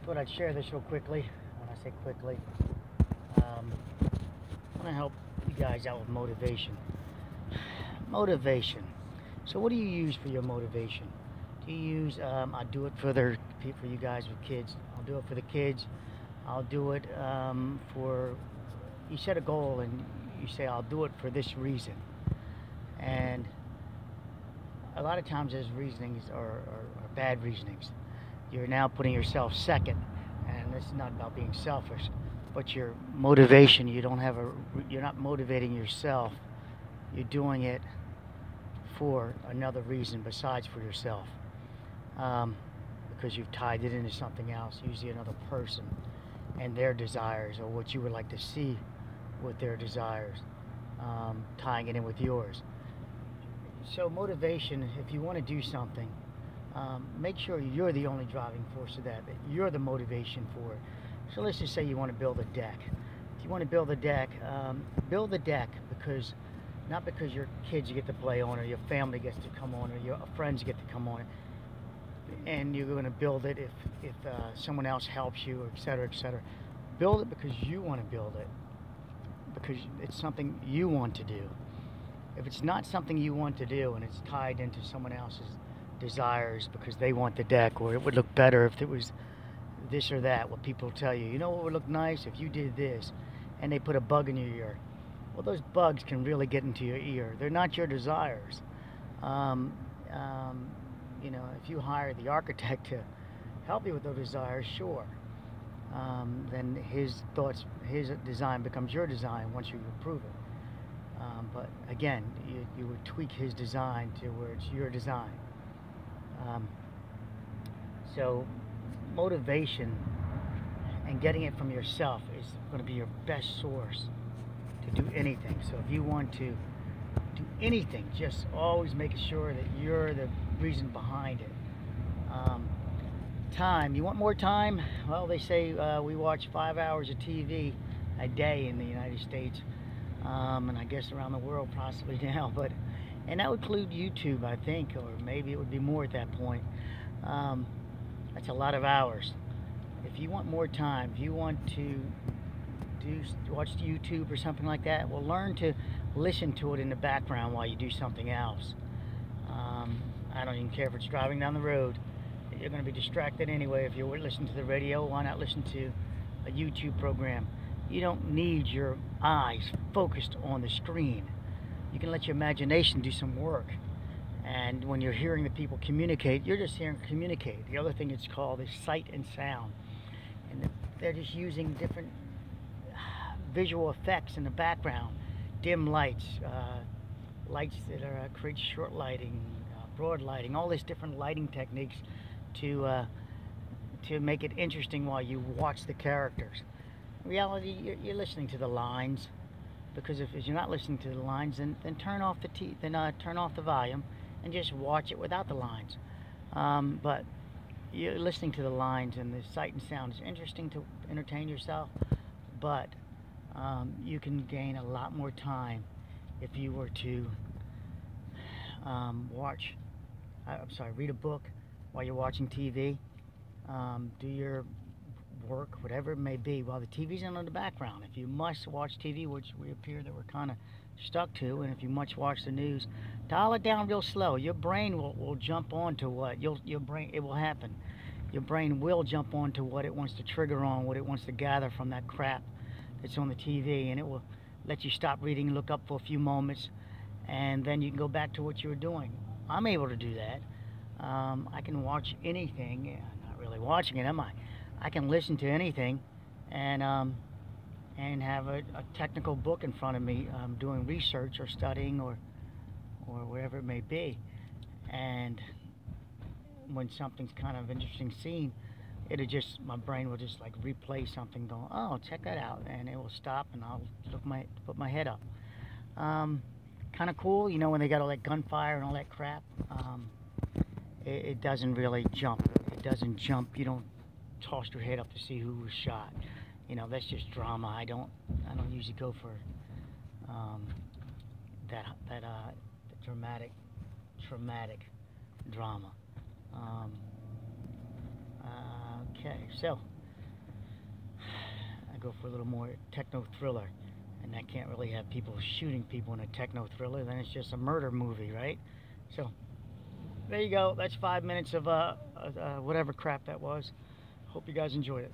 thought I'd share this real quickly. When I say quickly, I want to help you guys out with motivation. Motivation. So what do you use for your motivation? Do you use, I do it for you guys with kids. I'll do it for the kids. I'll do it for, you set a goal and you say, I'll do it for this reason. And a lot of times those reasonings are bad reasonings. You're now putting yourself second, and this is not about being selfish, but your motivation, you're not motivating yourself. You're doing it for another reason besides for yourself, because you've tied it into something else, usually another person and their desires, or what you would like to see with their desires, tying it in with yours. So motivation, if you want to do something, make sure you're the only driving force of that you're the motivation for it. So let's just say you want to build a deck. If you want to build the deck because, not because your kids get to play on it, or your family gets to come on it, or your friends get to come on it, and you're going to build it if someone else helps you, etc., etc. Build it because you want to build it, because it's something you want to do. If it's not something you want to do and it's tied into someone else's desires because they want the deck, or it would look better if it was this or that, what people tell you, you know what would look nice if you did this, and they put a bug in your ear. Well, those bugs can really get into your ear. They're not your desires. You know, if you hire the architect to help you with those desires, sure. Then his design becomes your design once you approve it. But again, you would tweak his design to where it's your design. So motivation and getting it from yourself is going to be your best source to do anything. So if you want to do anything, just always make sure that you're the reason behind it. Time. You want more time? Well, they say we watch 5 hours of TV a day in the United States. And I guess around the world possibly now, and that would include YouTube, I think, or maybe it would be more at that point. That's a lot of hours. If you want more time, if you want to watch YouTube or something like that, well, learn to listen to it in the background while you do something else. I don't even care if it's driving down the road. You're going to be distracted anyway. If you're listening to the radio, why not listen to a YouTube program? You don't need your eyes focused on the screen. You can let your imagination do some work. And when you're hearing the people communicate, you're just hearing communicate. The other thing it's called is sight and sound. And they're just using different visual effects in the background. Dim lights, lights that create short lighting, broad lighting, all these different lighting techniques to make it interesting while you watch the characters. In reality, you're listening to the lines, because if you're not listening to the lines, then turn off the volume and just watch it without the lines. But you're listening to the lines, and the sight and sound is interesting to entertain yourself, but you can gain a lot more time if you were to read a book while you're watching TV, do your work, whatever it may be, while the TV's in the background. If you must watch TV, which we appear that we're kind of stuck to, and if you must watch the news, dial it down real slow. Your brain will jump on to what it will happen. Your brain will jump on to what it wants to trigger on, what it wants to gather from that crap that's on the TV, and it will let you stop reading, look up for a few moments, and then you can go back to what you were doing. I'm able to do that. I can watch anything. I'm not really watching it, am I? I can listen to anything, and have a technical book in front of me, doing research or studying or whatever it may be. And when something's kind of interesting scene, my brain will just like replay something, going, oh, check that out, and it will stop, and I'll put my head up. Kind of cool, you know, when they got all that gunfire and all that crap. It doesn't really jump. It doesn't jump. You don't toss your head up to see who was shot. You know, that's just drama. I don't usually go for that traumatic drama. Okay, so I go for a little more techno thriller, and I can't really have people shooting people in a techno thriller. Then it's just a murder movie, right? So there you go. That's 5 minutes of whatever crap that was. Hope you guys enjoyed it.